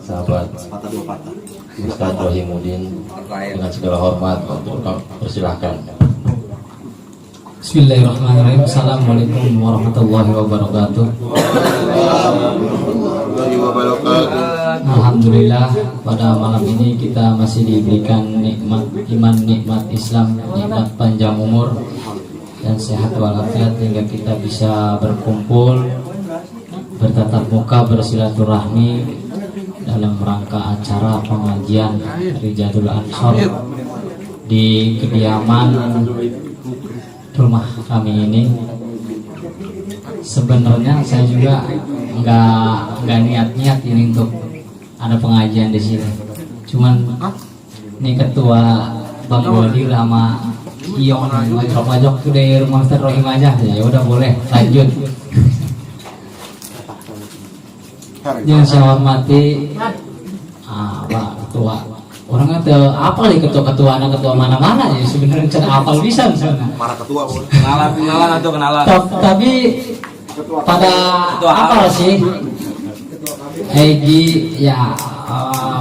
sahabat Ustaz Rohimuddin dengan segala hormat untuk persilahkan. Bismillahirrahmanirrahim. Assalamualaikum warahmatullahi wabarakatuh. Alhamdulillah, pada malam ini kita masih diberikan nikmat iman, nikmat Islam, nikmat panjang umur dan sehat walafiat hingga kita bisa berkumpul, bertatap muka, bersilaturahmi dalam rangka acara pengajian Rijadul Ansor di kediaman rumah kami ini. Sebenarnya saya juga nggak niat ini untuk ada pengajian di sini. Cuman ini ketua Bang Godi sama Iong ngajak ke dari rumah Ustaz Rohim aja. Ya udah boleh lanjut. Yang saya hormati Pak Ketua. Orangnya tuh apa nih ketua mana-mana ya sebenarnya cara apal bisa misalnya. Para ketua kenalan. Tapi pada apa sih? Egi ya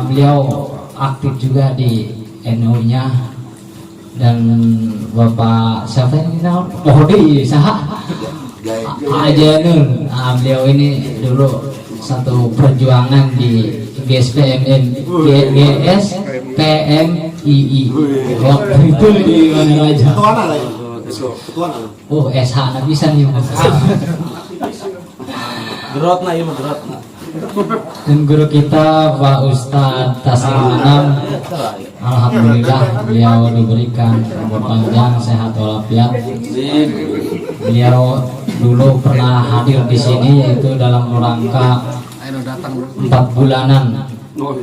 beliau aktif juga di NU-nya dan Bapak siapa ini namanya? Mohdi Saha Ajanul. Beliau ini dulu satu perjuangan di GSPMI waktu itu di mana aja? Oh SH bisa nih Gerotna ya gerotna. Dan guru kita Pak Ustadz Taslim Anam, alhamdulillah beliau diberikan umur panjang, sehat walafiat. Beliau dulu pernah hadir di sini yaitu dalam rangka 4 bulanan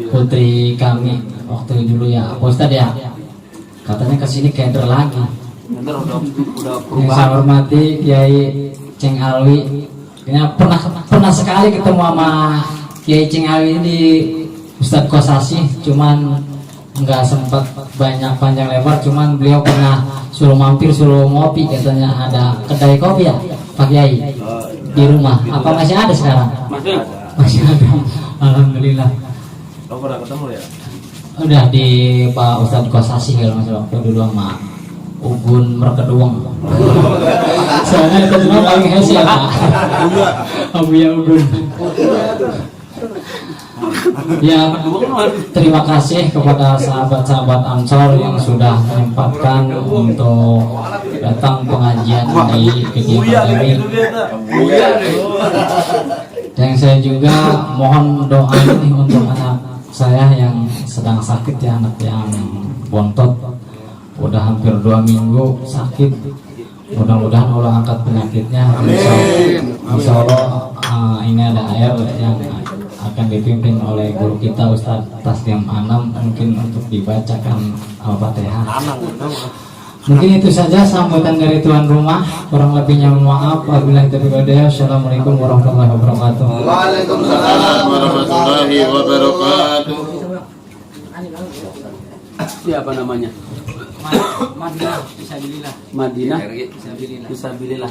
putri kami waktu dulu ya Pak Ustadz ya, katanya kesini keder lagi. Yang saya hormati Kiai Ceng Alwi, pernah sekali ketemu sama Kiai Ceng Alwi di Ustadz Kosasi, cuman nggak sempat banyak panjang lebar, cuman beliau pernah suruh mampir, suruh ngopi, katanya ada kedai kopi ya Pak Kiai di rumah. Apa masih ada sekarang? Masih ada. Alhamdulillah. Kamu pernah ketemu ya? Udah di Pak Ustadz Kosasi kalau masih waktu dulu sama Ubun Merkeduang. Soalnya itu cuma paling hesi ya Pak. Abuya Ubun. Ya, terima kasih kepada sahabat-sahabat Ansor yang sudah menyempatkan untuk datang pengajian di kegiatan ini. Dan saya juga mohon doa ini untuk anak saya yang sedang sakit ya, anak yang bontot. Udah hampir 2 minggu sakit. Mudah-mudahan Allah angkat penyakitnya. Insya Allah ini ada air yang akan dipimpin oleh guru kita Ustadz Taslim Anam, mungkin untuk dibacakan Al-Fatihah. Mungkin itu saja sambutan dari tuan rumah. Kurang lebihnya maaf. Wabillahi taufiq wal hidayah. Assalamualaikum warahmatullahi wabarakatuh. Waalaikumsalam warahmatullahi wabarakatuh. Siapa namanya? Madinah Fisabilillah. Madinah Fisabilillah.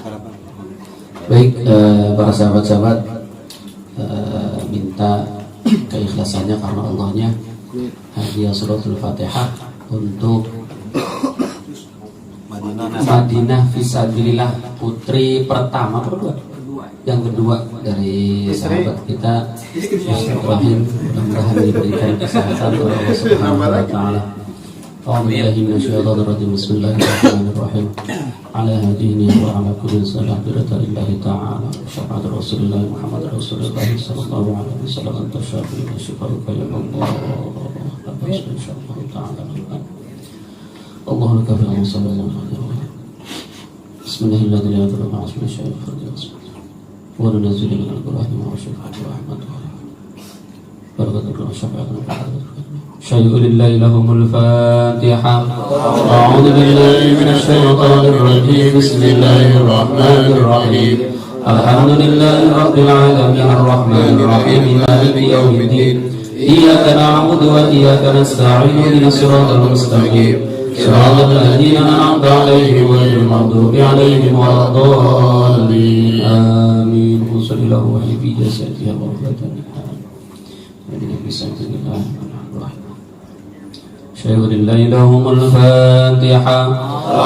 Baik, para sahabat-sahabat, minta keikhlasannya karena Allahnya hadiah suratul Fatihah untuk Madinah Fisabilillah, putri pertama yang kedua dari sahabat kita Ustaz Rahim. Mudah-mudahan diberikan kesehatan oleh Allah Subhanahu wa taala. A'udzubillahi minasyaitonir rajim. Bismillahirrahmanirrahim. Ala hadini wa ala kulli salatillahi ta'ala syafa'at Rasulullah Muhammad Rasulullah sallallahu alaihi wasallam tashafi wa syukuruka ya Allah. Insyaallah ta'ala. Allahu akbar. Sallallahu alaihi wasallam. Bismillahirrahmanirrahim. Wa nunazzilu minal Qur'ani ma huwa shifaa'un wa rahmatun. Barakatullahi wa syafa'atun. شيء لله لهم الفاتحة. أعوذ بالله من الشيطان الرجيم. بسم الله الرحمن الرحيم. الحمد لله رب العالمين الرحمن الرحيم مالك يوم الدين. إياك نعبد وإياك نستعين اهدنا الصراط المستقيم صراط الذين أنعمت عليهم غير المغضوب عليهم ولا الضالين. آمين. وصلى الله عليه في جسده وفاته. أشهد أن لا إله إلا الفاتحة.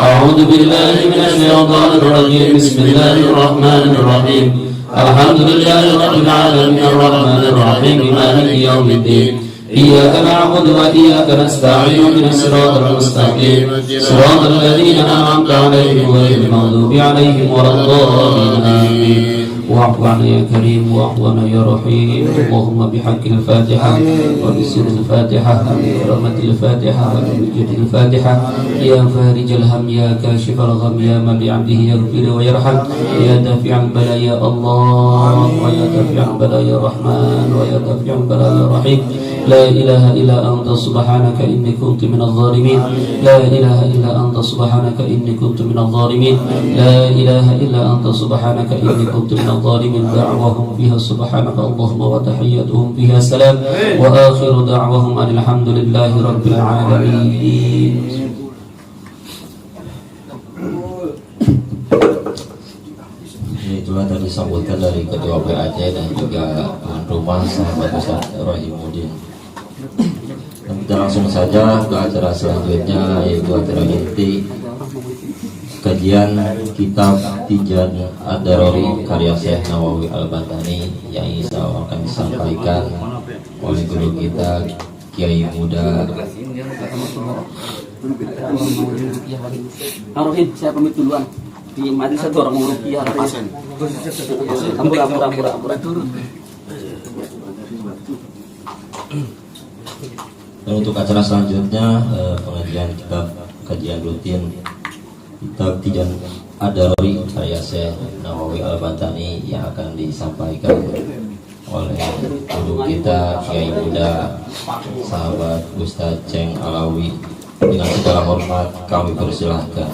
أعوذ بالله من الشيطان الرجيم. بسم الله الرحمن الرحيم. الحمد لله رب العالمين الرحمن الرحيم مالك يوم الدين. إياك نعبد وإياك نستعين اهدنا الصراط المستقيم صراط الذين أنعمت عليهم غير المغضوب عليهم ولا الضالين آمين. واعف عنا يا كريم واعف عنا يا رحيم. اللهم بحق الفاتحة وبسر الفاتحة وبرحمة الفاتحة وبوجود الفاتحة يا فارج الهم يا كاشف الغم يا من بعبده يغفر ويرحم يا دافع البلاء يا الله ويا دافع البلاء يا رحمن ويا دافع البلاء يا رحيم. لا إله إلا أنت سبحانك إني كنت من الظالمين. لا إله إلا أنت سبحانك إني كنت من الظالمين. لا إله إلا أنت سبحانك إني كنت من الظالمين. دعوهم فيها سبحانك اللهم وتحياتهم فيها سلام وآخر دعوهم أن الحمد لله رب العالمين. Itulah tadi disambutkan dari ketua PAC dan juga tuan rumah sahabat Ustaz Rohimuddin. Dan kita langsung saja ke acara selanjutnya, yaitu acara inti kajian kitab Tijan Ad-Daruri karya Syekh Nawawi Al-Bantani yang insya Allah akan disampaikan oleh guru kita Kiai Muda. Arohin, saya pamit duluan. Di mati satu orang rupiah pasien. Ampura turun. Dan untuk acara selanjutnya pengajian kitab kajian rutin kitab Tijan Ad-Daruri karya Syekh Nawawi Al-Bantani yang akan disampaikan oleh guru kita Kiai Muda sahabat Ustaz Ceng Alawi. Dengan segala hormat kami persilahkan.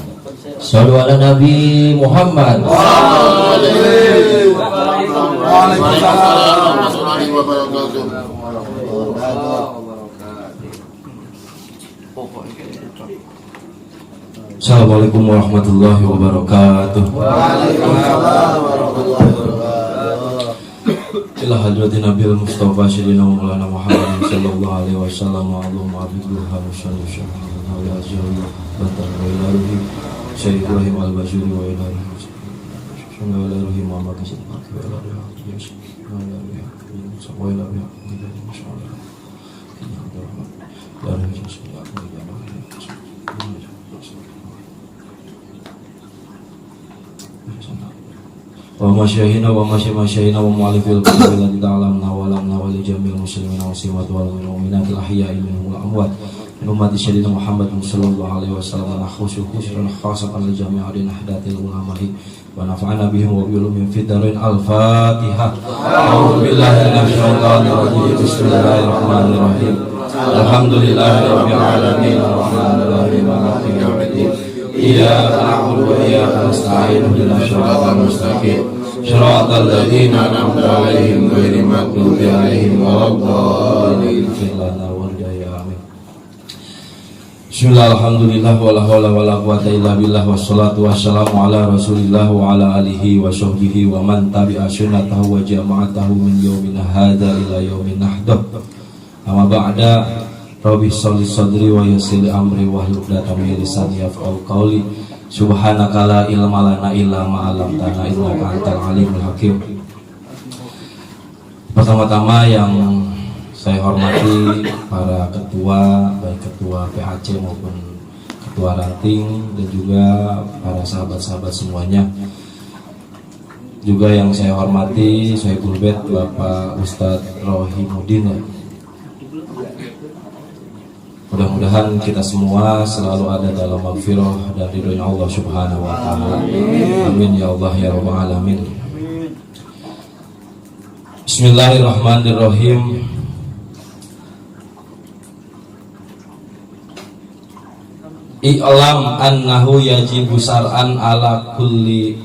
Shallu ala Nabi Muhammad. Waalaikumsalam warahmatullahi wabarakatuh. Assalamualaikum warahmatullahi wabarakatuh. Waalaikumsalam warahmatullahi wabarakatuh. Ila hadratin Nabil Mustafa Sayyidina Maulana Muhammad sallallahu alaihi wasallam wa Allahumma abidullah wa sallallahu alaihi wa sallam bantan wa ila ruhi Syekh Ibrahim Al-Bajuri wa ila ruhi wa ila ruhi Muhammad sallallahu alaihi wa ila ruhi wa ila ruhi wa masyayina wa masyayina wa mu'alifil qulubila dita'alamna wa lamna wa li jamil muslimina wa simat wal mu'minatil ahya'i minhum wal amwat Umat Sayyidina Muhammad sallallahu alaihi wasallam khususan khasatan li jami'in ahdatil ulama'i wa nafa'ana bihim wa bi ulumihim fid darain. Al-Fatihah. A'udzu billahi minasy syaithanir rajim. Bismillahirrahmanirrahim. Alhamdulillahirabbil alamin arrahmanir rahim maliki yaumiddin. Iyyaka na'budu wa iyyaka nasta'in ihdinas siratal mustaqim siratal ladzina an'amta 'alaihim ghairil maghdubi 'alaihim waladdallin. Bismillah, alhamdulillah, wala hawla wala quwata illa billah, wassalatu wassalamu ala rasulillah wa ala alihi wa sahbihi wa man tabi'a sunnatahu wa jama'atahu min yawmin hadha ila yawmin nahdah. Amma ba'da, rabbi sholli sadri wa yassir amri wa hlul 'uqdatam min lisani yafqahu qawli. Subhanaka la ilma lana illa ma 'allamtana innaka antal alimul hakim. Pertama-tama yang saya hormati para ketua, baik ketua PAC maupun ketua ranting dan juga para sahabat-sahabat semuanya. Juga yang saya hormati Sohibul Bait Bapak Ustadz Rohimuddin. Mudah-mudahan kita semua selalu ada dalam maghfirah dan ridhonya Allah Subhanahu wa taala. Amin ya Allah ya rabbal alamin. Bismillahirrahmanirrahim. I'lam annahu yajibu sar'an ala kulli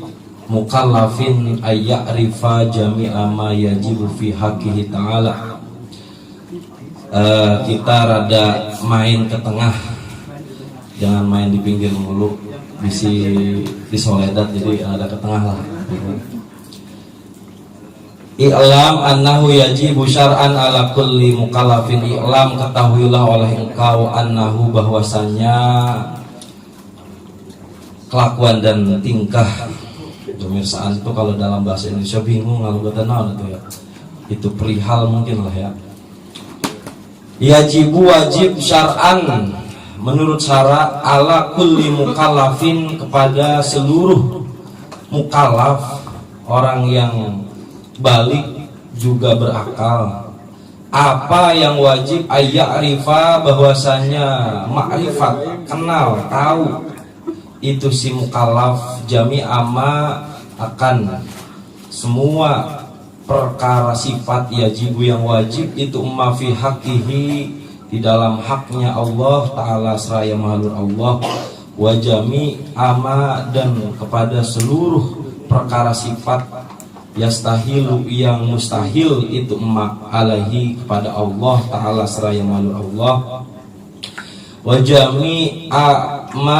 mukallafin ayya'rifa jami'a ma yajibu fi haqqihi ta'ala. Kita rada main ke tengah, jangan main di pinggir mulu, di soledad, jadi ada ke tengah lah. I'lam annahu yajibu syar'an ala kulli mukallafin. I'lam, ketahuilah oleh engkau, annahu, bahwasanya kelakuan dan tingkah pemirsaan itu kalau dalam bahasa Indonesia bingung kalau kata naon itu ya. Itu perihal mungkin lah ya. Yajibu, wajib, syar'an, menurut syara, ala kulli mukallafin, kepada seluruh mukallaf, orang yang balik juga berakal. Apa yang wajib? Ayya'rifa, bahwasanya ma'rifat, kenal, tahu itu si mukallaf, jami'ama, akan semua perkara sifat yajibu yang wajib itu umma fi haqqihi, di dalam haknya Allah Ta'ala seraya mahlur Allah, wa jami'ama, dan kepada seluruh perkara sifat yastahilu yang mustahil itu umma alaihi, kepada Allah Ta'ala seraya mahlur Allah, wa jami'ama,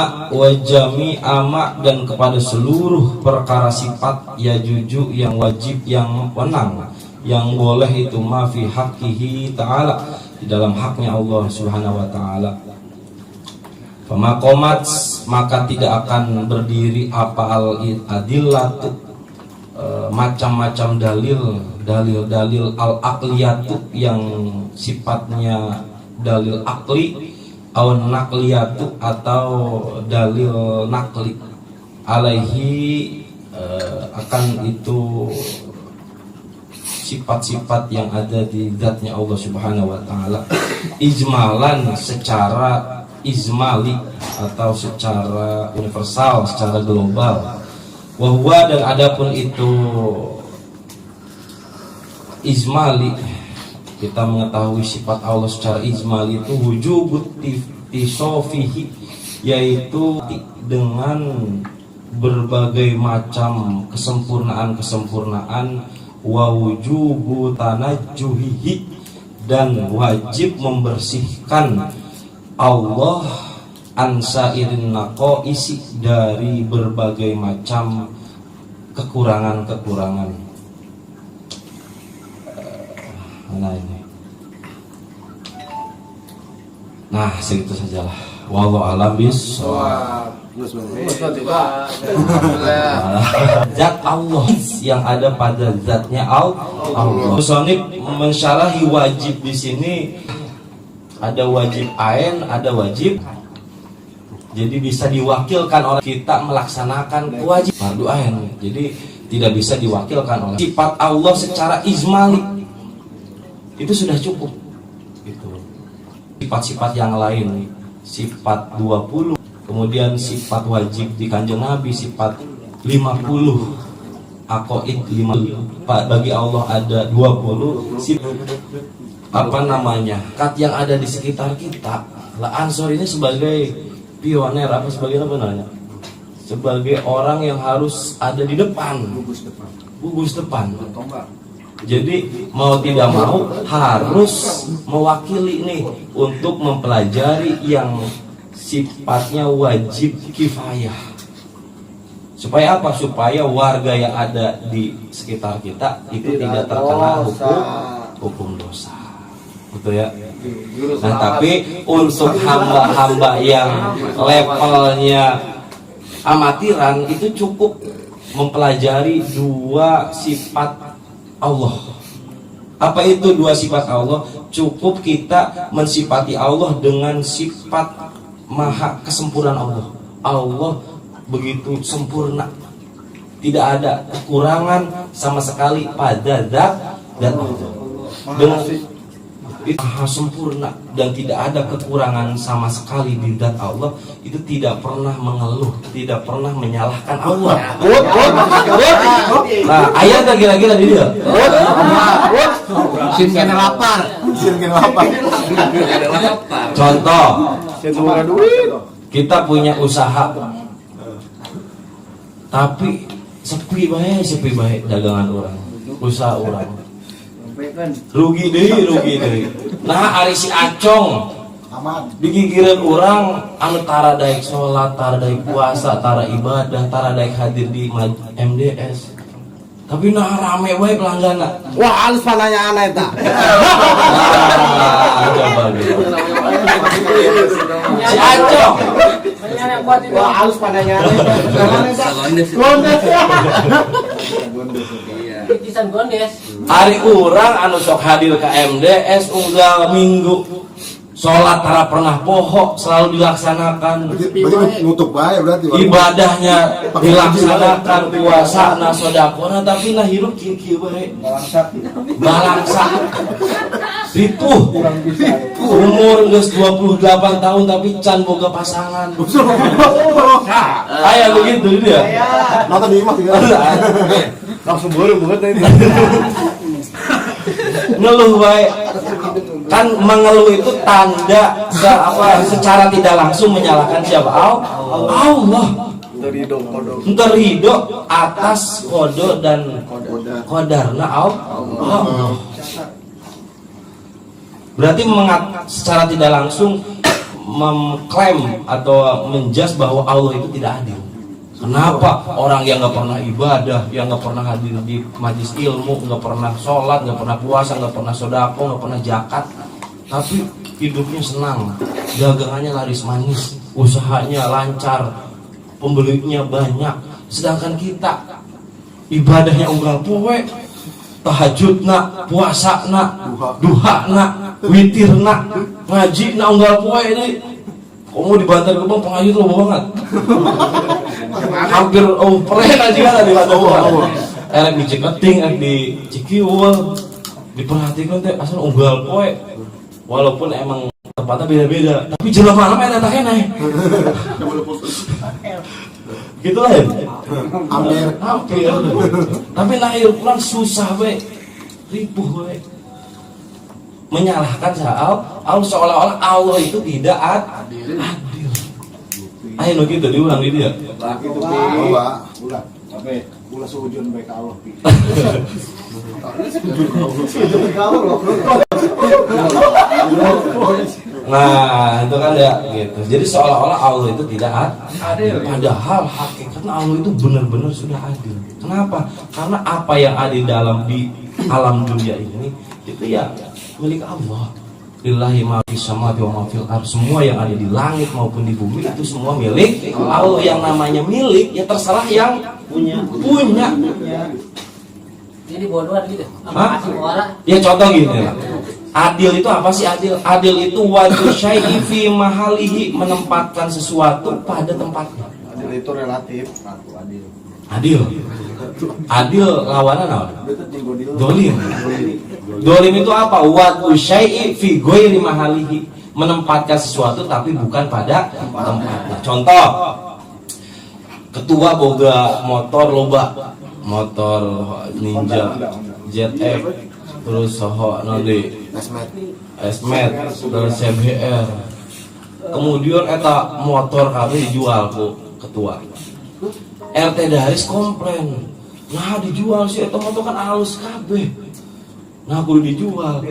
dan kepada seluruh perkara sifat yajuju yang wajib, yang wenang, yang boleh itu ma fi haqqihi ta'ala, di dalam haknya Allah Subhanahu wa ta'ala. Famaqomat, maka tidak akan berdiri apa al-adillatu, macam-macam dalil al-aqliyatu, yang sifatnya dalil akli, atau nakliyatu, atau dalil nakli, alaihi, akan itu sifat-sifat yang ada di zatnya Allah Subhanahu wa ta'ala, ijmalan, secara izmali atau secara universal, secara global. Wahwa, dan adapun itu izmali, kita mengetahui sifat Allah secara ijmali itu wujubut tisofihi, yaitu dengan berbagai macam kesempurnaan, wa wujubu tanajjuhihi, dan wajib membersihkan Allah ansairin naqaisi, dari berbagai macam kekurangan-kekurangan. Mana ini? Nah, segitu sajalah. Wallahu a'lam bishawab. Zat Allah yang ada pada zatnya Allah. Musonib mensyarahi wajib di sini, ada wajib ain, ada wajib. Jadi bisa diwakilkan oleh kita melaksanakan wajib fardu ain. Jadi tidak bisa diwakilkan oleh sifat Allah secara ijmali. Itu sudah cukup. Itu. Sifat-sifat yang lain, sifat 20, kemudian sifat wajib di Kanjeng Nabi sifat 50, aqaid 50. Bagi Allah ada 20 sifat, apa namanya? Kat yang ada di sekitar kita. Lah Ansor ini sebagai pioner, apa sebagai apa namanya? Sebagai orang yang harus ada di depan. Gugus depan. Jadi mau tidak mau harus mewakili nih untuk mempelajari yang sifatnya wajib kifayah. Supaya apa? Supaya warga yang ada di sekitar kita itu tidak terkena hukum dosa. Betul ya? Nah, tapi untuk hamba-hamba yang levelnya amatiran itu cukup mempelajari dua sifat Allah. Apa itu dua sifat Allah? Cukup kita mensifati Allah dengan sifat maha kesempurnaan Allah. Allah begitu sempurna, tidak ada kekurangan sama sekali pada zat dan Allah. Dengan itu maha sempurna dan tidak ada kekurangan sama sekali di zat Allah, itu tidak pernah mengeluh, tidak pernah menyalahkan Allah. Nah, ayat kira-kira di dia. Sin lapar. Contoh, kita punya usaha, tapi sepi baik dagangan orang, usaha orang. Rugi deh. Nah, ari si Acong digigireun orang anu tara daek salat, tara daek puasa, tara ibadah, tara daek hadir di MDS. Tapi nah rame wae pelanggan. Wah, halus pananya aneh tak. Coba gitu. Si Acong. Wah, halus pananya aneh. Gondes. Hari urang anu sok hadir ke MDS unggal minggu. Sholat tara pernah poho selalu dilaksanakan. Berarti nutup bae berarti. Ibadahnya dilaksanakan, puasa na sodakona, tapi nah hirup kieu bae. Balangsa. Ripuh. Umur geus 28 tahun tapi can boga pasangan. Aya begitu dia. Nonton di imah Langsung buru banget ini. Ngeluh baik kan, mengeluh itu tanda secara tidak langsung menyalahkan siapa? Allah. Terido atas kodo dan kodarna Allah. Berarti secara tidak langsung mengklaim atau menjas bahwa Allah itu tidak adil. Kenapa orang yang nggak pernah ibadah, yang nggak pernah hadir di majlis ilmu, nggak pernah sholat, nggak pernah puasa, nggak pernah sodako, nggak pernah zakat, tapi hidupnya senang, dagangannya laris manis, usahanya lancar, pembelinya banyak, sedangkan kita ibadahnya unggal poe, tahajudna, puasana, duhana, witirna, ngajina unggal poe ini. Kamu di Bantar Gebang pengayu tuh banget. Hampir pernah juga di Bantar Gebang. Erek di Ciketing, erek di Cikiul. Diperhatikan teh asal unggal poe. Walaupun emang tempatnya beda-beda, tapi jelas malam eta teh keneh. Gitu lah ya. Hampir. Tapi lahir pulang susah we. Ripuh we. Menyalahkan Allah seolah-olah Allah itu tidak adil. Ayo gitu diulang gitu ya. Ulah sujud baik Allah. Nah itu kan ya gitu. Jadi seolah-olah Allah itu tidak adil. Padahal hakikatnya Allah itu benar-benar sudah adil. Kenapa? Karena apa yang ada di alam dunia ini itu ya milik Allah. Lillahi ma fis samawati wa ma fil ardh. Semua yang ada di langit maupun di bumi itu semua milik Allah. Yang namanya milik ya terserah yang punya. Jadi bodohan gitu. Hah? Ya contoh gini lah. Adil itu apa sih adil? Adil itu wajhu syai'i fi mahalihi, menempatkan sesuatu pada tempatnya. Adil itu relatif. Adil lawannya apa? Dolim. Dolim itu apa? Wajhu syai'i fi ghairi mahalihi, menempatkan sesuatu tapi bukan pada tempatnya. Contoh, ketua boga motor loba, motor Ninja, ZX, terus soho nanti Esmed, terus CBR. Kemudian eta motor kabeh dijual ku ketua. RT Daris komplain, nah dijual sih eta motor kan halus kabeh. Nah kudu dijual.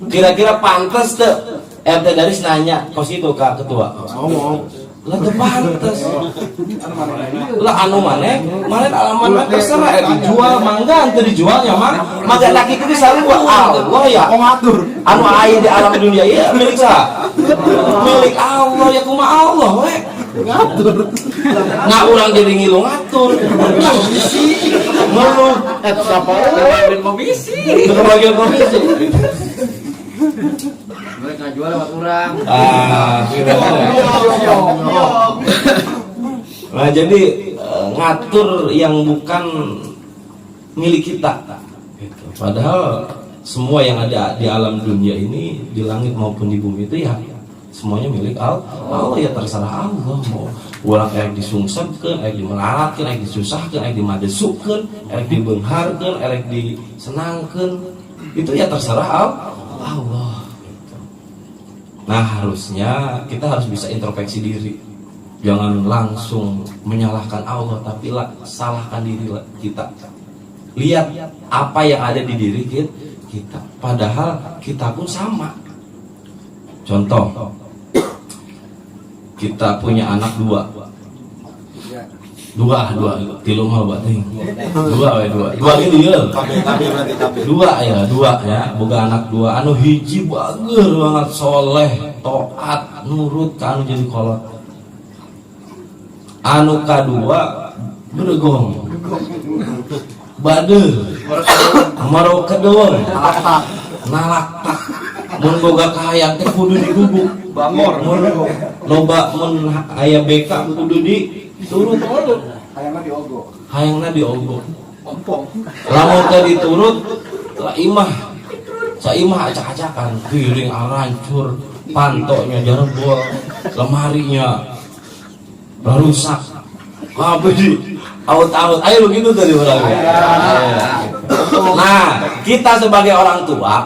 Kira-kira pantas teu? RT Daris nanya kos itu ke ketua. Ngomong. Lah teu pantes. Lah anu maneh alamat terserah dijual mangga teu dijualnya mah mangga laki itu sarua Allah ya ngatur. Anu aya di alam dunia ieu milik saha? Milik Allah ya kumaha Allah we. Ngatur. Nah urang jadi ngilu ngatur. Ngeluh eta sapa komisi. Kebagian komisi. Mereka jual lewat orang. Nah jadi ngatur yang bukan milik kita gitu. Padahal semua yang ada di alam dunia ini, di langit maupun di bumi itu ya semuanya milik Allah. Ya terserah Allah mau orang erek disungsepkeun, erek dimelaratkeun, erek disusahkeun, erek dimadesukkeun, erek dibeungharkeun, erek disenangkeun, itu ya terserah Allah. Nah harusnya kita harus bisa introspeksi diri. Jangan langsung menyalahkan Allah, tapi salahkan diri kita. Lihat apa yang ada di diri kita. Padahal kita pun sama. Contoh, kita punya anak 2. dua tilu mah bating dua ini ya dua ya boga anak dua anu hiji bager banget soleh toat nurut ka anu jadi kolot anu kadua beregong bader maro kedong nalaktak mun boga kahayang teh kudu digubuk bangor mun loba mun aya beka kudu diturut hayangna diogo lamun teh diturut saimah acak-acakan piring arancur pantonya jarebol lemarinya rusak kabeh di aut-aut ayo begitu tadi orangnya. Nah kita sebagai orang tua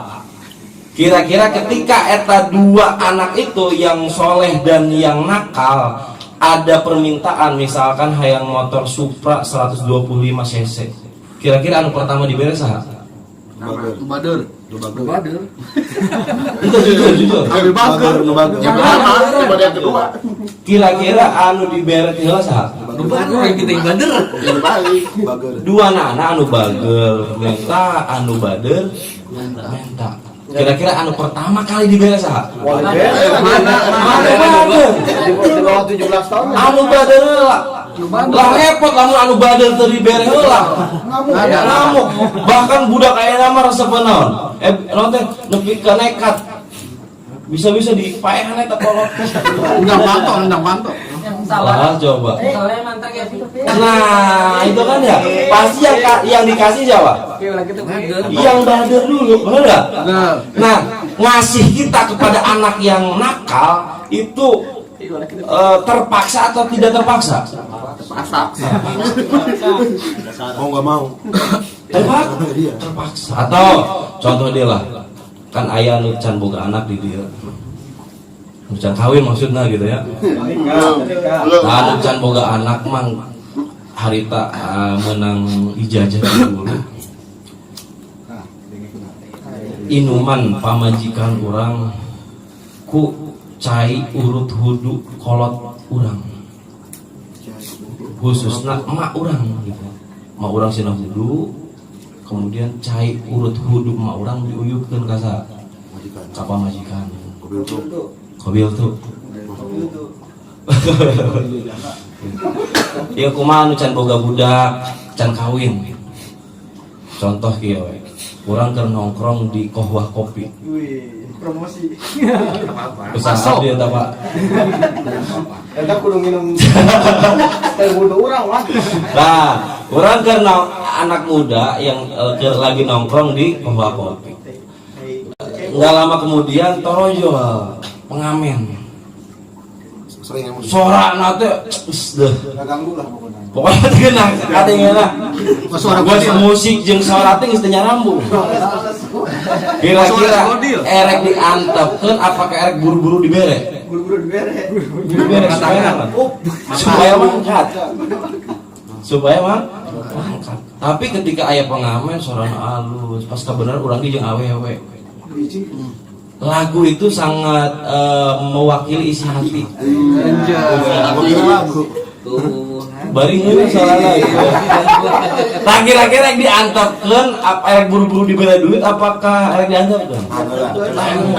kira-kira ketika eta dua anak itu yang soleh dan yang nakal ada permintaan misalkan hayang motor Supra 125 cc kira-kira anu pertama diberes saha? Bader. Itu jujur Yang kedua. kira-kira anu diberes heula saha? Dua nana anu bagel menta anu bader menta kira-kira anu pertama kali diberes saha? Mana bader di bawah 17 tahun. anu bader heula lah repot lamun anu bader teu diberes heula ngamuk bahkan budak aya nama resep naon naon teh nepi ka nekat bisa-bisa dipaehan eta kolot Undang panto. salah coba nah itu kan ya pasti yang dikasih siapa? Yang bader dulu bener gak? Nah ngasih kita kepada anak yang nakal itu terpaksa atau tidak terpaksa? Mau nggak mau. Terpaksa atau contoh dia lah kan ayah nu can boga anak di dia nu can kawin maksudnya gitu ya nah nu can boga anak mang harita menang ijazah dulu inuman pamajikan orang ku cai urut hudu kolot urang khususnya emak urang gitu emak urang sina hudu kemudian cai urut hudu emak urang diuyupkeun ka pamajikan kobil tuh ya kumaha nu can boga budak can kawin contoh kieu we urang keur nongkrong di kohwah kopi Promosi. usaha dia tak pak Kita kudu minum teh wudu urang mah. nah urang keur anak muda yang lagi nongkrong di kohwah kopi nggak lama kemudian torojol pengamen Sering emosi. suara nate deh Enggak ganggu lah pokoknya. pokoknya tenang katanya lah buat musik jeung suara teh geus teu nyambung kira-kira erek diantepkeun apakah erek buru-buru dibere dibere supaya mangkat tapi ketika aya pengamen suarana halus pas kebenaran urang jeung awewe lagu itu sangat mewakili isi hati. Bari ngeun soalna gitu. Tah kira-kira diantepkeun apa erek buru-buru dibela duit apakah erek diantepkeun?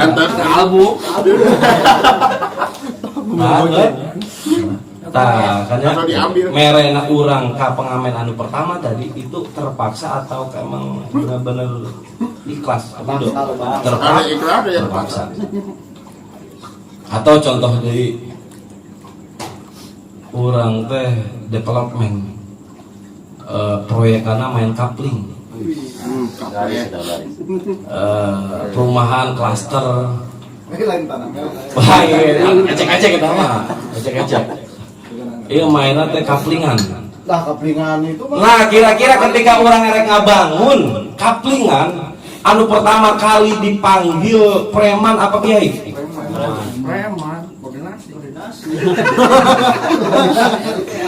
Antep album. Tah kan merena urang ka pengamen anu pertama tadi itu terpaksa atau emang benar-benar ikhlas terpaksa atau contoh dari urang teh development proyekanna main kapling perumahan klaster ecek-ecek kita mah ecek-ecek iya mainnya teh kaplingan. Lah kaplingan itu mah. Nah kira-kira ketika orang erek ngabangun kaplingan, anu pertama kali dipanggil preman apa kiai? Preman, koordinasi.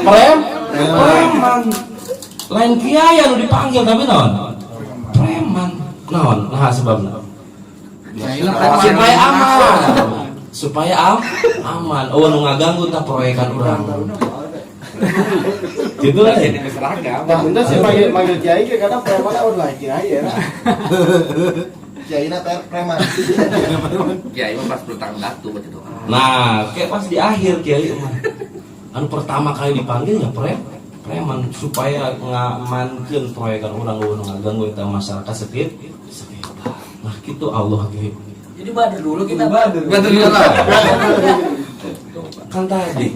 Preman. Lain kiai anu dipanggil tapi naon? Preman. Naon? Nah sebabna. Supaya aman. Supaya aman. Oh nu ngaganggu tah proyekan urang. Gitu lah ya. Nah, itu sih manggil kiai ke kadang preman online kiai ya. Kiai na preman. Kiai mah pas bertang batu betul. Nah, kayak pas di akhir kiai mah. Anu pertama kali dipanggil ya preman supaya ngamankeun proyekan urang ngaganggu eta masyarakat sekitar. Nah, gitu Allah ge. Jadi bader dulu kita bader. Betul lah. Kan tadi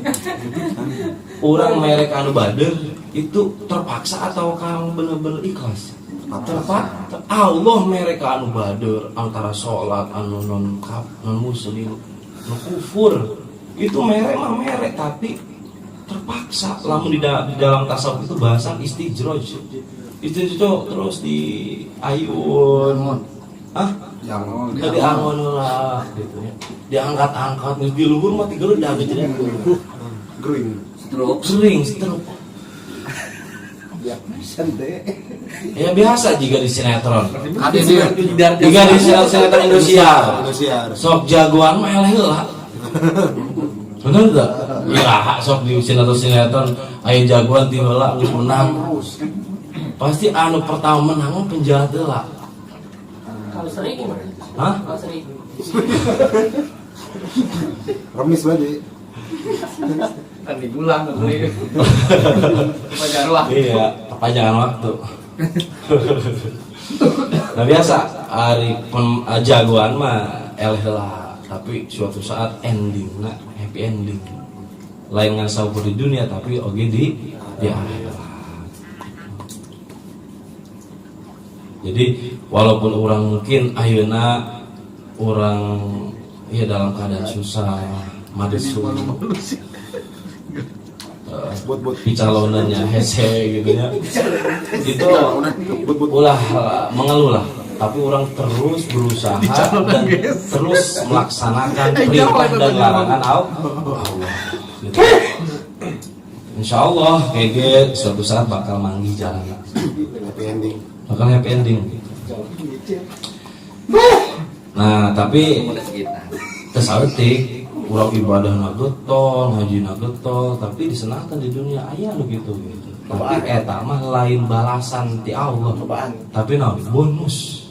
orang merek anu bader itu terpaksa atau kang bener-bener ikhlas? Terpaksa. Allah merek anu bader antara sholat anu non muslim non kufur itu merek mah merek tapi terpaksa. Lamun di dalam tasawuf itu bahasan istijroj terus di ayun jadi angon lah gitu ya, diangkat-angkat di luhur mah tiga udah gitu ya, Green. sering stroke. Ya biasa jika di sinetron. Jika di sinetron Indosiar, sok jagoan mah eleh lah. Bener enggak? Ya sok di sinetron aya jagoan ti heula geus menang. Pasti anu pertama menang penjahat heula. Kalau sering gimana? Hah? Kalau sering. Remis banget. Kan digulang beli. Pajar lah. Iya, perpanjangan waktu. Nah biasa hari jagoan mah eleh lah, tapi suatu saat ending, nah happy ending. Lain ngan saukur di dunia tapi oge di akhirat. Jadi walaupun orang mungkin ayeuna orang ya dalam keadaan susah, madesu, picalonannya hese gitu ya, itu ulah mengeluh lah. Tapi orang terus berusaha dan terus melaksanakan perintah dan larangan Allah. Gitu. Insya Allah kayak suatu saat bakal manggih jalan. Happy ending. Bakal happy ending. Nah tapi tersautik urang ibadah na getol, ngaji na getol, tapi disenangkan di dunia aya nu gitu. Tapi eta mah lain balasan ti Allah. Tapi naon bonus.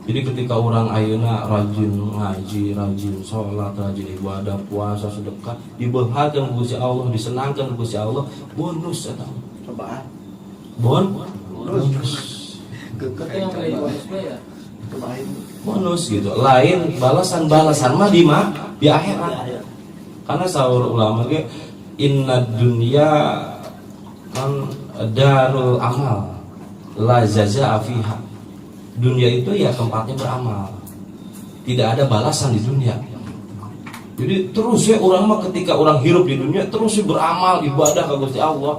Jadi ketika orang ayeuna rajin ngaji, rajin sholat, rajin ibadah, puasa, sedekah, dibeulhakeun ku Gusti Allah, disenangkan ku Gusti Allah, bonus eta. Cobaan. Bonus. Itu yang paling bonus ya. Bonus gitu. Lain balasan mah di akhirat. Karena sahur ulama ge inna dunya kan darul amal la jazaa fiha. Dunia itu ya tempatnya beramal. Tidak ada balasan di dunia. Jadi terus ya orang mah ketika orang hidup di dunia terus beramal ibadah ke Gusti Allah.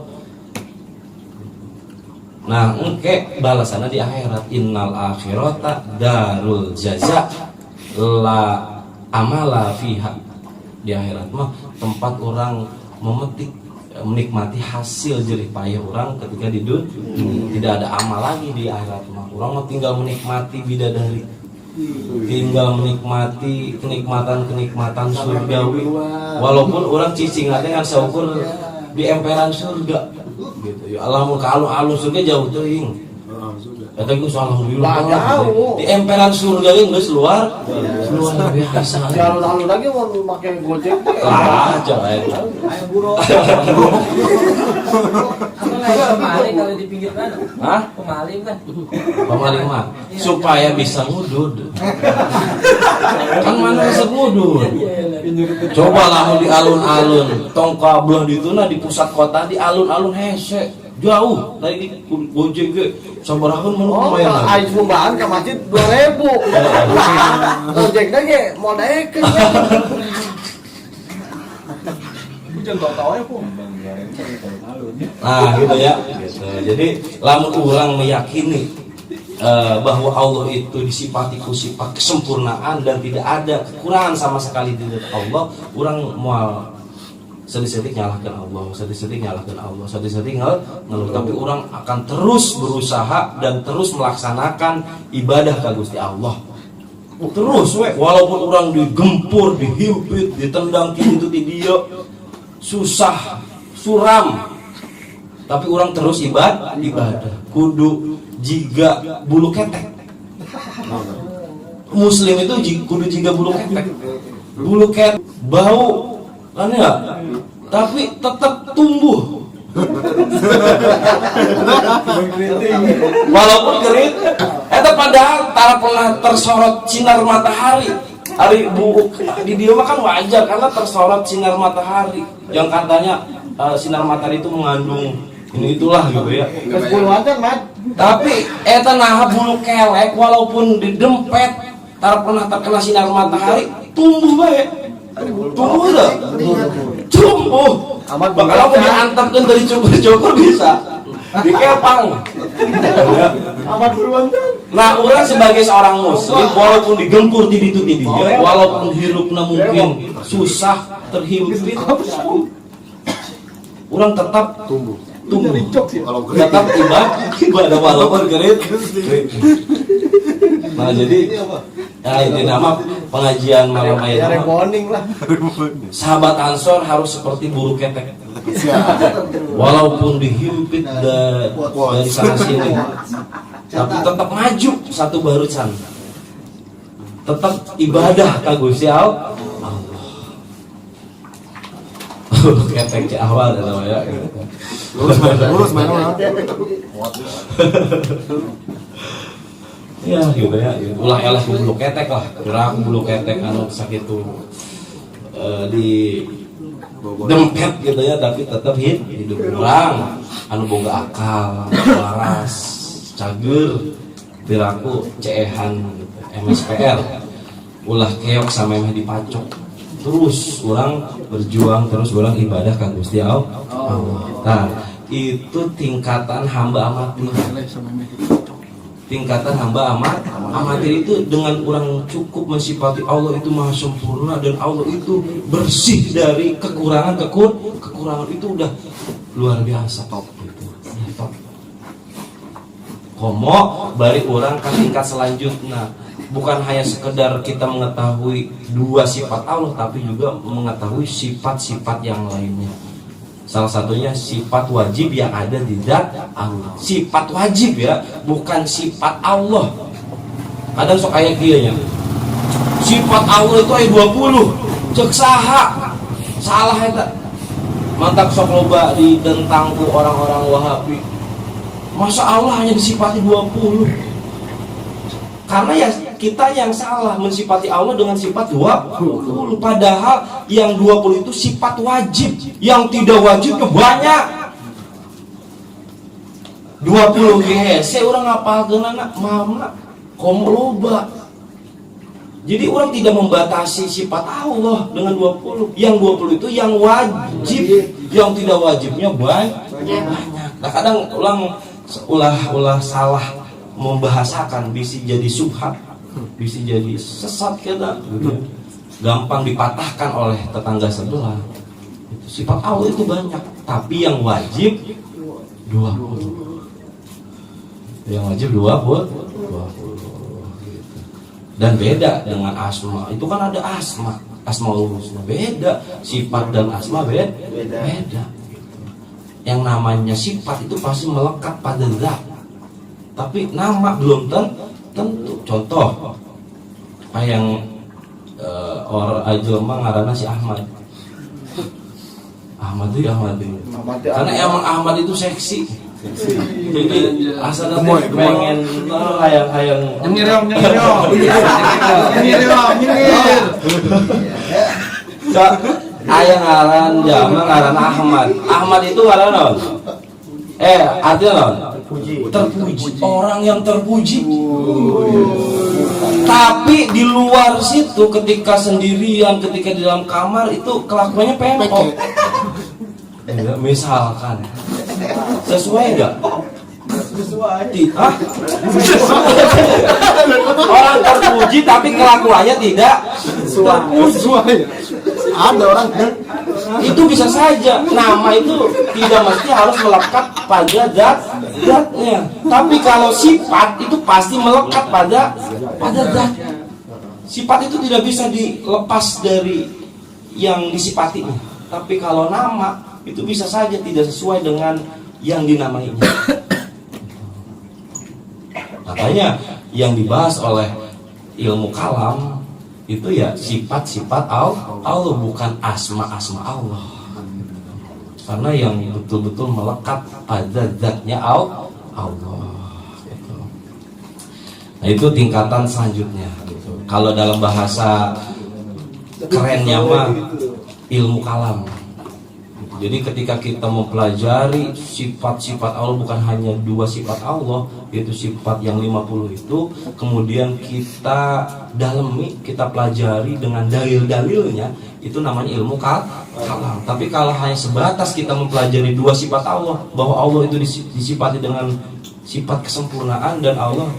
Nah, engke balasannya di akhirat. Innal akhirata darul jaza la amala fiha. Di akhirat mah tempat orang menikmati hasil jerih payah orang ketika di dunia. Tidak ada amal lagi di akhirat mah. Orang mah tinggal menikmati bidadari. Tinggal menikmati kenikmatan surgawi. Walaupun orang cicing dengan saukur di emperan surga. Gitu ya Allah mun ka alun-alun surga jauh teuing. Eta geus alhamdulillah jauh. Di emperan surga ge geus luar biasa. Alun-alun lagi mau make Gojek. Coba eta. Ayo buro. Pemaling kalau di pinggir kan? Hah? Pemaling kan? Pamaling mah supaya bisa ngudud. Kan mana bisa ngudud? Coba lamun di alun-alun, tong kabelah dituna di pusat kota di alun-alun hese jauh dari Gojek ge sabaraheun mun lumayan. Oh, aing sumbangan ke masjid 2000. Gojekna ge mau naikeun. Hujan tahu ya, Pung. Nah gitu ya gitu. Jadi lamun orang meyakini bahwa Allah itu disifati ku sifat kesempurnaan dan tidak ada kekurangan sama sekali di diri Allah, orang moal sedih-sedih nyalahkan Allah, sedih-sedih ngeluh, tapi orang akan terus berusaha dan terus melaksanakan ibadah ka Gusti Allah. Terus walaupun orang digempur, dihimpit, ditendang ti dieu susah, suram, tapi orang terus ibadah kudu jiga bulu ketek. Muslim itu kudu jiga bulu ketek bau kan ya, tapi tetap tumbuh walaupun kering. Itu padahal tara pernah tersorot sinar matahari. Hari bu di dia mah kan wajar karena tersorot sinar matahari yang katanya sinar matahari itu mengandung ini itulah gitu ya. Kesepuluhan Mat. Tapi eta nah bulu kelek walaupun didempet tar pernah terkena sinar matahari tumbuh bae. Tumbuh dah. Tumbuh. Bakal aku diantarkan dari cukur-cukur bisa. Dikepang. Amat buruan kan. Nah, orang sebagai seorang muslim walaupun digempur tidinya, walaupun hirupna mungkin susah terhimpit, orang tetap tumbuh. Tetap ibadah walaupun kering. Nah, jadi ini nama pengajian malam ayat sahabat Ansor harus seperti bulu ketek, walaupun dihimpit dari sana sini, tapi tetap maju satu barusan, tetap ibadah ka Gusti Allah. Bulu ketek ke awal ya. Lurus main. Ya gitu ya, ulah elah bulu ketek lah, gerak bulu ketek anu sakit tuh di dempet gitu ya, tapi tetap hidup kurang anu boga akal, waras, cager, piraku ceehan MSPR, ulah keok sama emeh dipacok, terus orang berjuang, terus orang ibadah kan Gusti Allah. Nah itu tingkatan hamba amati. Tingkatan hamba amatir itu dengan orang cukup mensifati Allah itu maha sempurna dan Allah itu bersih dari kekurangan itu udah luar biasa, top gitu. Top. Komo bari orang ke tingkat selanjutnya, bukan hanya sekedar kita mengetahui dua sifat Allah tapi juga mengetahui sifat-sifat yang lainnya. Salah satunya sifat wajib yang ada di zat Allah. Sifat wajib ya, bukan sifat Allah. Kadang sok aya kieu nya. Sifat Allah itu aya 20. Cek saha? Salah eta. Mantap sok loba didentang ku orang-orang Wahabi. Masa Allah hanya disifati 20? Karena ya kita yang salah mensifati Allah dengan sifat 20. Padahal yang 20 itu sifat wajib. Yang tidak wajibnya banyak. 20 GHC orang ngapalkeun anak mama komo loba. Jadi orang tidak membatasi sifat Allah dengan 20. Yang 20 itu yang wajib. Yang tidak wajibnya banyak. Nah kadang ulah salah membahasakan, bisa jadi subhat, bisa jadi sesat kita, gampang dipatahkan oleh tetangga sebelah. Sifat Allah itu banyak, tapi yang wajib 20. Yang wajib 20. Dan beda dengan asma. Itu kan ada asmaul husna, beda. Sifat dan asma beda. Yang namanya sifat itu pasti melekat pada zat. Tapi nama belum tentu. Contoh kayak yang orang ajelma ngaranna si Ahmad karena emang Ahmad itu seksi. Jadi asalnya pengen hayang nyengir ayang ngaran jaman ngaran Ahmad itu ngaran naon? Artinya naon? Terpuji, orang yang terpuji. Tapi di luar situ ketika sendirian, ketika di dalam kamar itu kelakuannya pempok. Misalkan sesuai enggak? Sesuai. Orang terpuji tapi kelakuannya tidak sesuai. Ada orang itu bisa saja nama itu tidak mesti harus melekat pada zatnya, tapi kalau sifat itu pasti melekat pada zat. Sifat itu tidak bisa dilepas dari yang disifatinya, tapi kalau nama itu bisa saja tidak sesuai dengan yang dinamainya. Makanya yang dibahas oleh ilmu kalam itu ya sifat-sifat Allah, bukan asma-asma Allah. Karena yang betul-betul melekat pada zatnya Allah. Gitu. Nah itu tingkatan selanjutnya. Gitu. Kalau dalam bahasa kerennya mah ilmu kalam. Jadi ketika kita mempelajari sifat-sifat Allah, bukan hanya 2 sifat Allah, yaitu sifat yang 50 itu, kemudian kita dalami, kita pelajari dengan dalil-dalilnya, itu namanya ilmu kalam. Tapi kalau hanya sebatas kita mempelajari 2 sifat Allah, bahwa Allah itu disifati dengan sifat kesempurnaan dan Allah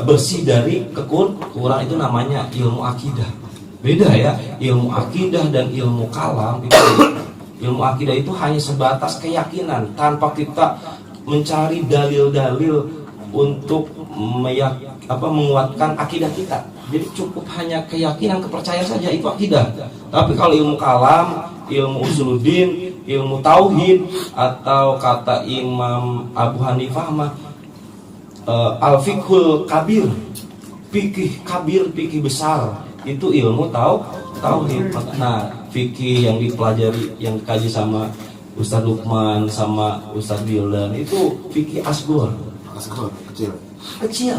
bersih dari kekurangan, itu namanya ilmu akidah. Beda ya, ilmu akidah dan ilmu kalam itu. Ilmu akidah itu hanya sebatas keyakinan tanpa kita mencari dalil-dalil untuk menguatkan akidah kita. Jadi cukup hanya keyakinan, kepercayaan saja, itu akidah. Tapi kalau ilmu kalam, ilmu usuluddin, ilmu tauhid, atau kata Imam Abu Hanifah mah al-fiqhul kabir, fikih kabir, fikih besar, itu ilmu tauhid. Nah, fikih yang dipelajari, yang dikaji sama Ustadz Lukman sama Ustadz Bildan itu fikih asgor, kecil.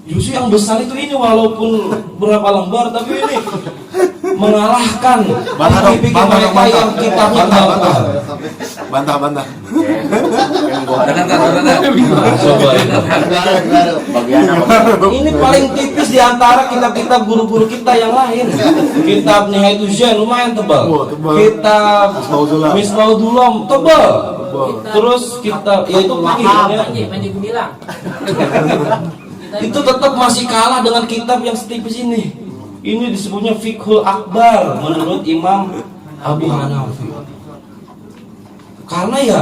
Justru yang besar itu ini, walaupun berapa lembar, tapi ini mengalahkan fikih mereka yang kitabnya tebal. Bantah. Ini paling tipis di antara kitab-kitab guru-guru kita yang lain. Kitab Nihayatul Zain lumayan tebal. Kitab Misbahul Dulam tebal. Terus kitab yaitu fikihnya itu tetap masih kalah dengan kitab yang setipis ini. Ini disebutnya Fiqhul Akbar menurut Imam Abu Hanafi. Karena ya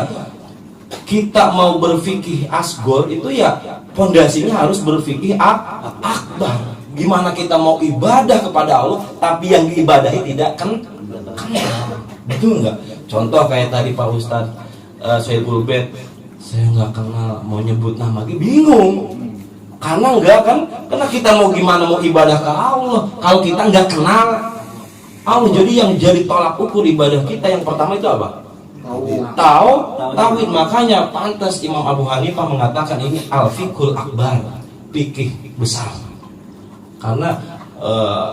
kita mau berfikih asgor itu ya pondasinya harus berfikih akbar. Gimana kita mau ibadah kepada Allah tapi yang diibadahi tidak kenal. Betul nggak? Contoh kayak tadi Pak Ustadz Saiful Bed, saya nggak kenal, mau nyebut nama bingung. Karena enggak kan? Karena kita mau gimana mau ibadah ke Allah kalau kita nggak kenal Allah. Jadi yang jadi tolak ukur ibadah kita yang pertama itu apa? Tauhid. Makanya pantas Imam Abu Hanifah mengatakan ini al-fiqhul akbar, fikih besar. Karena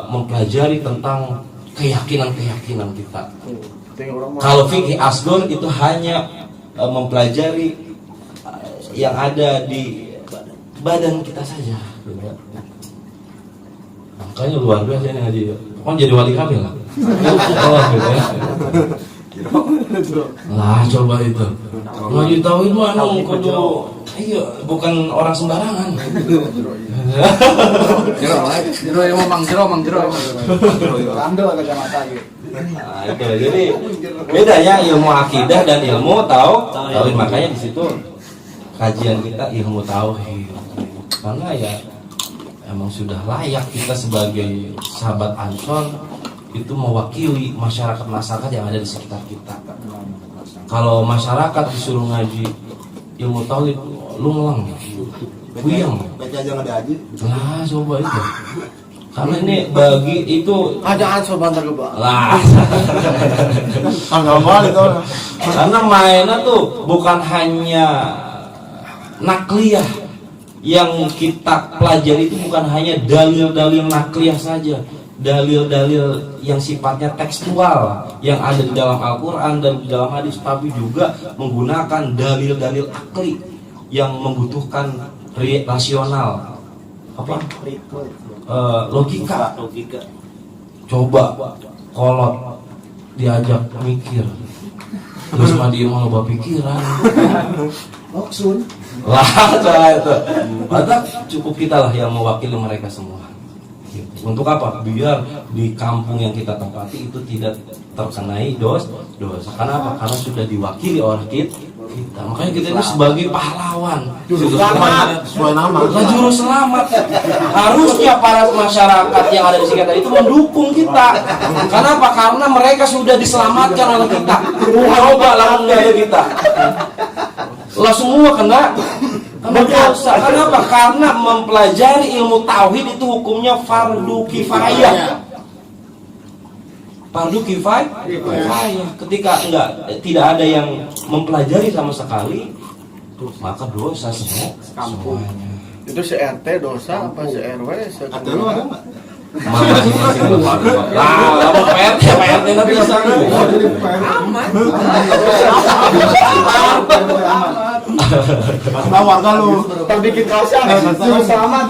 mempelajari tentang keyakinan-keyakinan kita. Kalau fikih asgor itu hanya mempelajari yang ada di badan kita saja. Makanya luar biasa ini ngaji. Kan jadi wali kamil lah. Gitu ya. Lah coba itu ngaji tauhid mah kudu iya, bukan orang sembarangan. Jero yang mang jero. Ando ada kacamata gitu. Nah, itu jadi bedanya ilmu akidah dan ilmu tauhid. Makanya di situ kajian kita ilmu tauhid. Karena ya emang sudah layak kita sebagai sahabat Ansor itu mewakili masyarakat yang ada di sekitar kita. Kalau masyarakat disuruh ngaji ilmu tauhid, lungleng, puyeng. Baca aja nggak ada aja. Lah coba itu. Karena ini bagi itu Ada ansor bantar kebak. lah. Nggak mau itu. Karena mainnya tuh bukan hanya nakliyah, yang kita pelajari itu bukan hanya dalil-dalil nakliyah saja, dalil-dalil yang sifatnya tekstual yang ada di dalam Al-Quran dan di dalam hadis, tapi juga menggunakan dalil-dalil akli yang membutuhkan rasional, logika. Coba kolot diajak mikir, terus mah loba pikiran. Maksud Lah, itu. Maka cukup kita lah yang mewakili mereka semua. Untuk apa? Biar di kampung yang kita tempati itu tidak terkenai dosa. Karena apa? Karena sudah diwakili oleh kita. Makanya kita ini sebagai pahlawan. Juru selamat. Sesuai nama. Juru selamat. Harusnya para masyarakat yang ada di sekitar itu mendukung kita. Kenapa? Karena mereka sudah diselamatkan oleh kita. Coba lawan dari kita. Lah semua kena dosa. Kenapa? Karena mempelajari ilmu tauhid itu hukumnya fardu kifayah. Fardu kifayah. Ketika tidak ada yang mempelajari sama sekali, maka dosa semua. Semuanya. Itu se-RT dosa apa se-RW? Ada lu ada nggak? Lah, apa PRT nggak bisa. Kasih tahu warga lu. Tak bikin kaosnya juru selamat.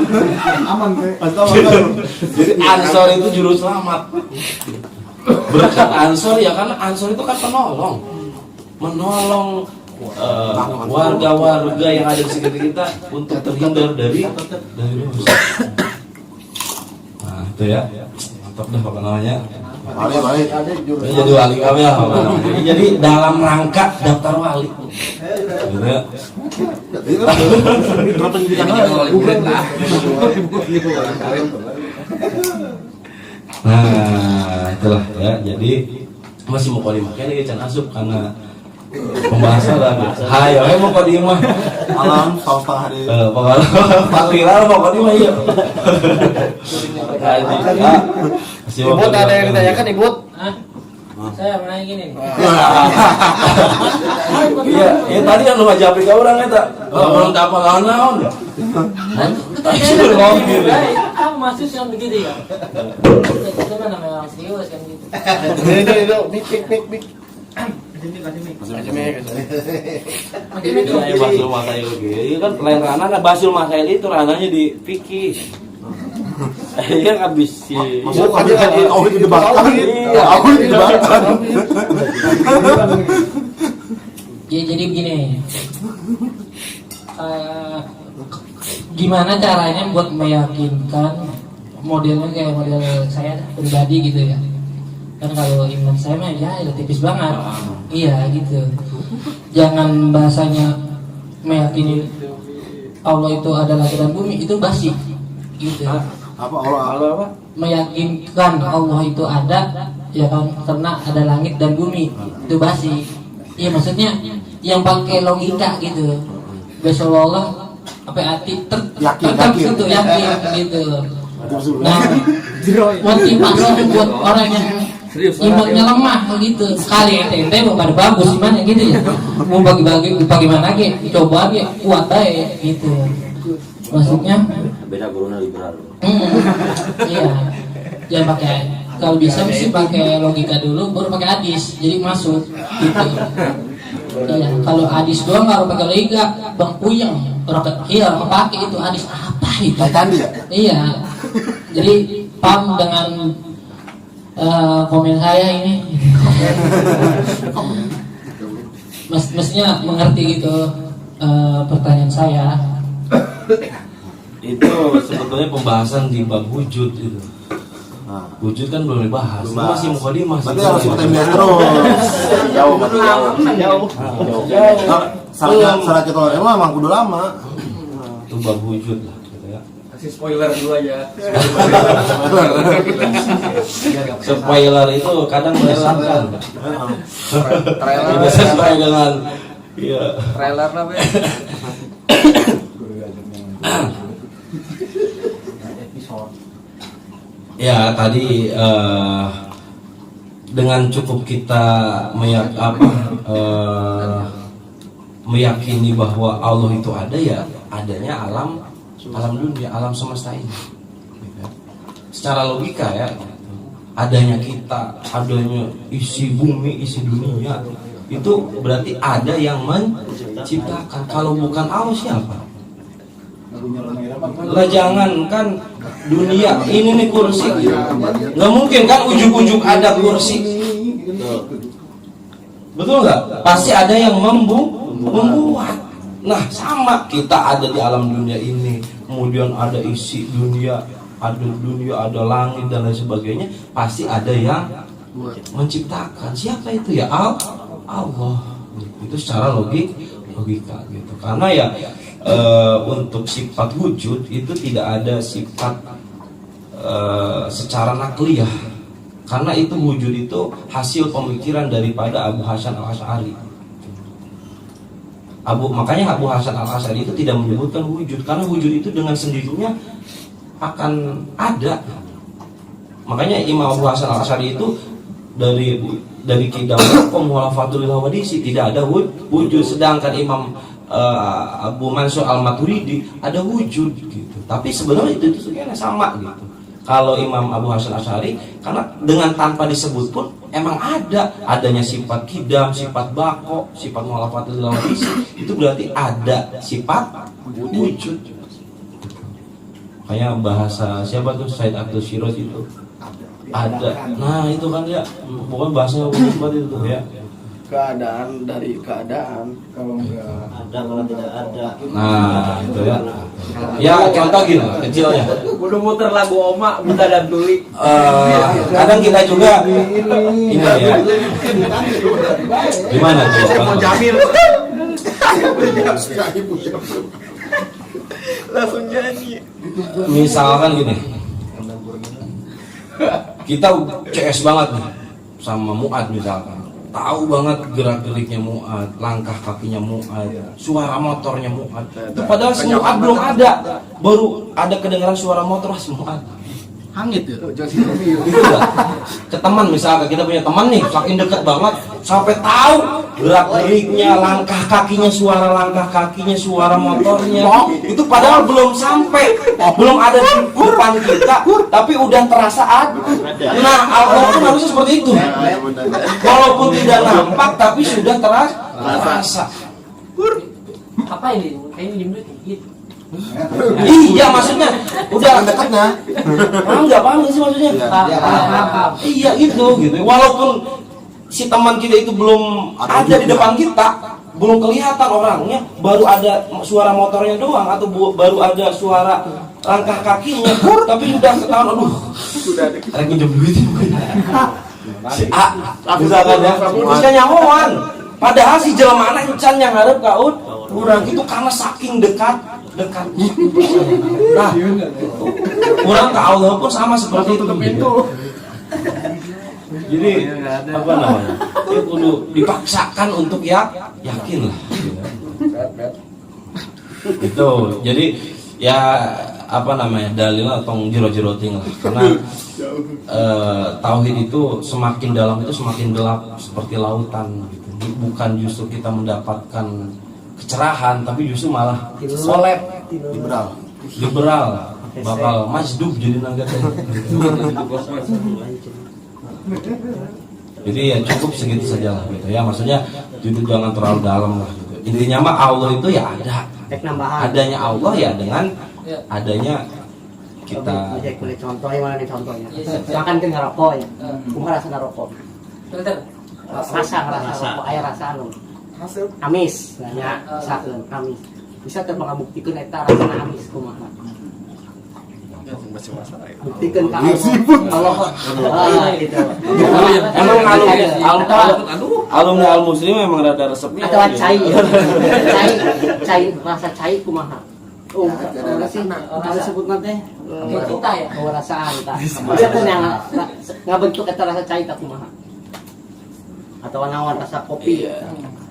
Aman gue. Kasih tahu warga lu. Jadi Ansor itu juru selamat. Berkat Ansor ya, karena Ansor itu kan menolong warga-warga yang ada di sekitar kita untuk terhindar dari dosa. Nah itu ya, mantap dah apa namanya. Baik. Jadi wali kami lah. Jadi dalam rangka daftar wali. Gitu ya. Nah itulah ya. Jadi masih mau kodimah kan ini can asup karena pembahasan lah. Hayo, mau kodimah. Alam setengah hari. Pakira mau kodimah iya. Ibu ada yang ditanyakan Ibu? Saya mau nanya gini. Iya, ya tadi yang lu ngajak ke orang eta. Orang tak apa naon. Kamu masuk yang begitu ya? Itu kan namanya orang serius kan gitu. Ini mik. Basul Masail gitu. Kan lain ranah Basul Masail itu ranahnya di fikih. Iya kan habis sih. Masuk aja tauhid didebatkan. Iya, Tauhid didebatkan. Ya jadi begini. Gimana caranya buat meyakinkan modelnya kayak model saya pribadi gitu ya? Kan kalau iman saya mah ya tipis banget. Iya gitu. Jangan bahasanya meyakini Allah itu ada langit dan bumi, itu basi gitu. Apa Allah? Meyakinkan Allah itu ada ya kan, karena ada langit dan bumi, itu basi. Iya maksudnya yang pakai logika gitu. Besok Allah apa hati Yakin. yakin gitu. Nah, motivasi buat orang yang imannya lemah gitu. Sekali ente mau pada bagus imannya gitu ya. Mau bagi mana lagi, coba aja kuat aja gitu. Maksudnya Beda gurunya liberal. Iya. Jangan pakai, kalau bisa mesti pakai logika dulu baru pakai hadis. Jadi masuk gitu. Iya, kalau hadis doang nggak pakai logika, Bang Puyeng orang pakai itu hadis apa itu? Tadi ya? Iya. Jadi paham dengan komen saya ini. Mestinya mengerti gitu pertanyaan saya. Itu sebetulnya pembahasan di bab wujud itu. Wujud kan belum dibahas. Itu masih mukadimah. Berarti harus seperti biasa terus. Jauh. Salah kita emang kudu lama. Itu bab wujud lah gitu ya. Kasih spoiler dulu aja. Spoiler itu kadang melelahkan. Tidak sesuai dengan Trailer lah be. Ya tadi dengan cukup kita meyakini bahwa Allah itu ada, ya adanya alam dunia, alam semesta ini. Secara logika ya, adanya kita, adanya isi bumi, isi dunia, itu berarti ada yang menciptakan. Kalau bukan Allah siapa? Lah jangankan dunia, ini nih kursi, nggak mungkin kan ujuk-ujuk ada kursi, betul nggak? Pasti ada yang membuat. Nah sama, kita ada di alam dunia ini, kemudian ada isi dunia, ada langit dan lain sebagainya, pasti ada yang menciptakan. Siapa itu ya? Allah. Itu secara logika gitu. Karena ya untuk sifat wujud itu tidak ada sifat secara nakliyah, karena itu wujud itu hasil pemikiran daripada Abu Hasan Al-Asy'ari. makanya Abu Hasan Al-Asy'ari itu tidak menyebutkan wujud, karena wujud itu dengan sendirinya akan ada. Makanya Imam Abu Hasan Al-Asy'ari itu dari kidam muhalafatul hawadisi tidak ada wujud, sedangkan Imam Abu Mansur Al-Maturidi ada wujud gitu. Tapi sebenarnya itu sebenarnya sama gitu. Kalau Imam Abu Hasan Asy'ari, karena dengan tanpa disebut pun emang adanya sifat kidam, sifat bako, sifat muhalafatul hawadisi, itu berarti ada sifat wujud. Kayak bahasa siapa tuh, Said Abdul Shiraz itu ada. Nah itu kan ya, bukan bahasanya seperti itu ya. Keadaan dari keadaan, kalau enggak Ada kalau tidak ada. Nah itu ya. Ya contoh gini kecilnya. Udah muter lagu Oma, minta dan tuli. Kadang kita juga ini ya. Gimana tuh? mau Jamil langsung nyanyi. Misalkan gini, kita CS banget nih sama Mu'ad misalkan, tahu banget gerak geriknya Mu'ad, langkah kakinya Mu'ad, suara motornya Mu'ad. Itu padahal si Mu'ad belum ada, baru ada kedengaran suara motor si Mu'ad. Hangit ya. Gitu ke teman misalkan, kita punya teman nih saking dekat banget sampai tahu gerak geriknya, langkah kakinya, suara motornya. Itu padahal belum sampai, belum ada di depan kita, tapi udah terasa ada. Nah Allah pun harusnya seperti itu. Walaupun tidak nampak tapi sudah terasa. Apa ini? Kayaknya diem dulu gitu. Iya maksudnya udah dekatnya. paham sih maksudnya. Iya gitu. Walaupun si teman kita itu belum ada di depan kita, belum kelihatan orangnya, baru ada suara motornya doang atau baru ada suara langkah kakinya, tapi udah ketahuan, aduh, ada pinjam duit. Si A, misalkan ya, terus nyamuan. Padahal si jelema anak can yang ngarep kaud, kurang itu karena saking dekat. Nah, kurang tahu pun sama seperti itu. Jadi apa namanya? Dia kudu dipaksakan untuk yakin lah. Itu. Jadi ya apa namanya, dalil atau jero-jero ting lah. Karena tauhid itu semakin dalam itu semakin gelap seperti lautan gitu. Bukan justru kita mendapatkan kecerahan, tapi justru malah solep, liberal, bakal majdub jadi naga. Jadi ya cukup segitu saja lah gitu ya, maksudnya judul jangan terlalu dalam lah gitu. Intinya mah Allah itu ya ada, adanya Allah ya dengan adanya kita. Boleh contoh yang mana nih contohnya? Makan ke ngerokok ya, kumaha rasa ngerokok? Rasa rokok, air rasa anu. Amis, ya, misalkan amis. Bisa terbang buktikan eta rasana amis kumaha. Buktikan ka Allah. Gitu. Emang alumni Al-Muslim memang rada resepnya. Atau cai rasa cai kumaha. Oh, ada sih, kalau sebut nanti kita ya, rasaan tak. Bisa kan yang ngabentuk eta rasa cai tak kumaha. Atau nawan rasa kopi.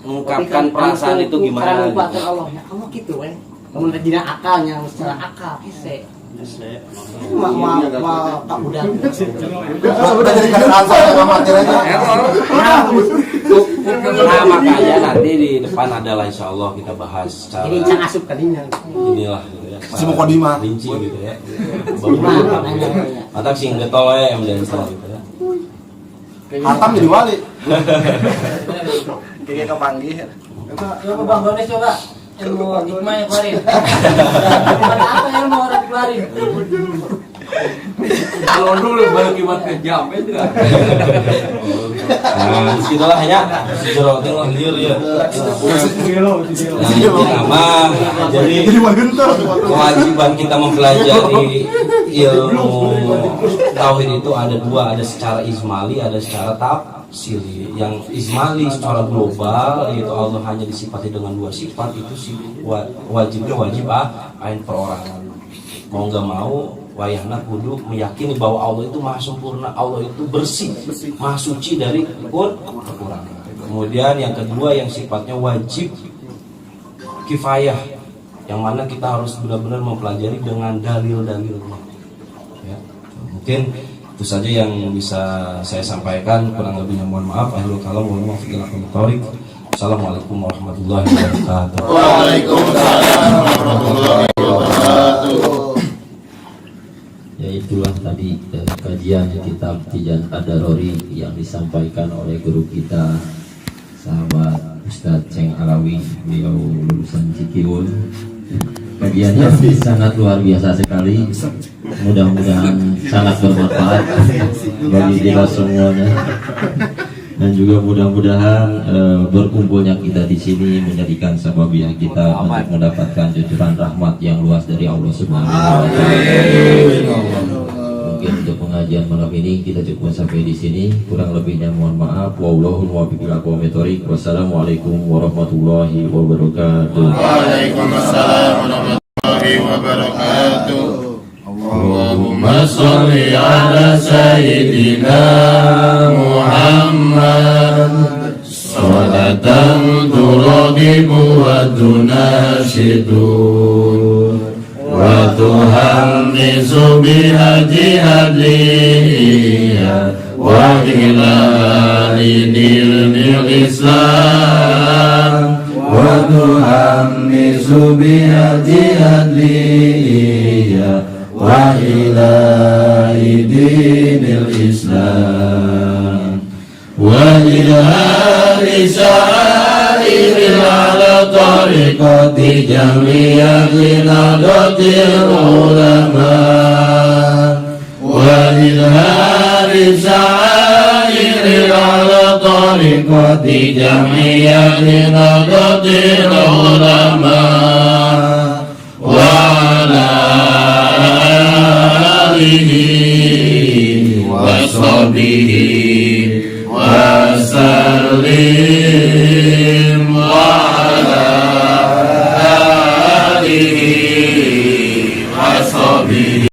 Mengungkapkan perasaan itu gimana? Mengungkapkan Allah, ya Allah gitu weh. Kemudian dina akalnya, secara akal, hese. Ma tak udah. Udah jadi keadaan saya mati aja. Nah makanya nanti di depan adalah insya Allah kita bahas secara Ini cang asup kalinya. inilah gitu ya. Si Mukodima. Rinci gitu ya. Mantap sih getol ya yang dancer gitu ya. Hatam jadi wali. Kayak kepanggih. Coba Bang Gones coba ilmu hikmah yang keluarin. Apa yang mau orang keluarin? Kalau dulu baru kibat kejam itu kan. Nah disitulah hanya jeroting lah liur ya. Nah nama jadi kewajiban kita mempelajari ilmu tauhid itu ada dua, ada secara ijmali, ada secara tafsili. Yang ijmali secara global yaitu Allah hanya disifati dengan dua sifat, itu wajibnya wajib ain perorangan. Mau nggak mau wayahna kudu meyakini bahwa Allah itu maha sempurna, Allah itu bersih, maha suci dari kekurangan. Kemudian yang kedua yang sifatnya wajib kifayah, yang mana kita harus benar-benar mempelajari dengan dalil-dalilnya. Ya, mungkin itu saja yang bisa saya sampaikan, kurang lebihnya mohon maaf. Akhirul kalam wa muwaffiq ila aqwamit thoriq. Assalamualaikum warahmatullahi wabarakatuh. Waalaikumsalam warahmatullahi wabarakatuh. Ya, itulah tadi kajian kitab Tijan Ad-Darori yang disampaikan oleh guru kita sahabat Ustadz Ceng Alawi, beliau lulusan Cikiwun. Kajiannya sangat luar biasa sekali, mudah-mudahan sangat bermanfaat bagi kita semuanya, dan juga mudah-mudahan berkumpulnya kita di sini menjadikan sebab yang kita untuk mendapatkan cucuran rahmat yang luas dari Allah Subhanahu wa Ta'ala. Mungkin untuk pengajian malam ini kita cukup sampai di sini. Kurang lebihnya mohon maaf. Wallahul muwaffiq ila aqwamit thoriq. Wassalamualaikum warahmatullahi wabarakatuh. Waalaikumsalam warahmatullahi wabarakatuh. Allahumma sholli ala sayyidina Muhammad salatan turagibu wa tunashidu wa tuhammisu biha jihadiyya wa ila dinil Islam wa tuhammisu biha jihadiyya wa ila dinil Islam wa ilhari sa'iril ala tariqati jami'atin adatil ulama wa ilhari sa'iril ala tariqati jami'atin adatil ulama wa ala alihi wa sahbihi wa sallim wa ala alihi wa sahbihi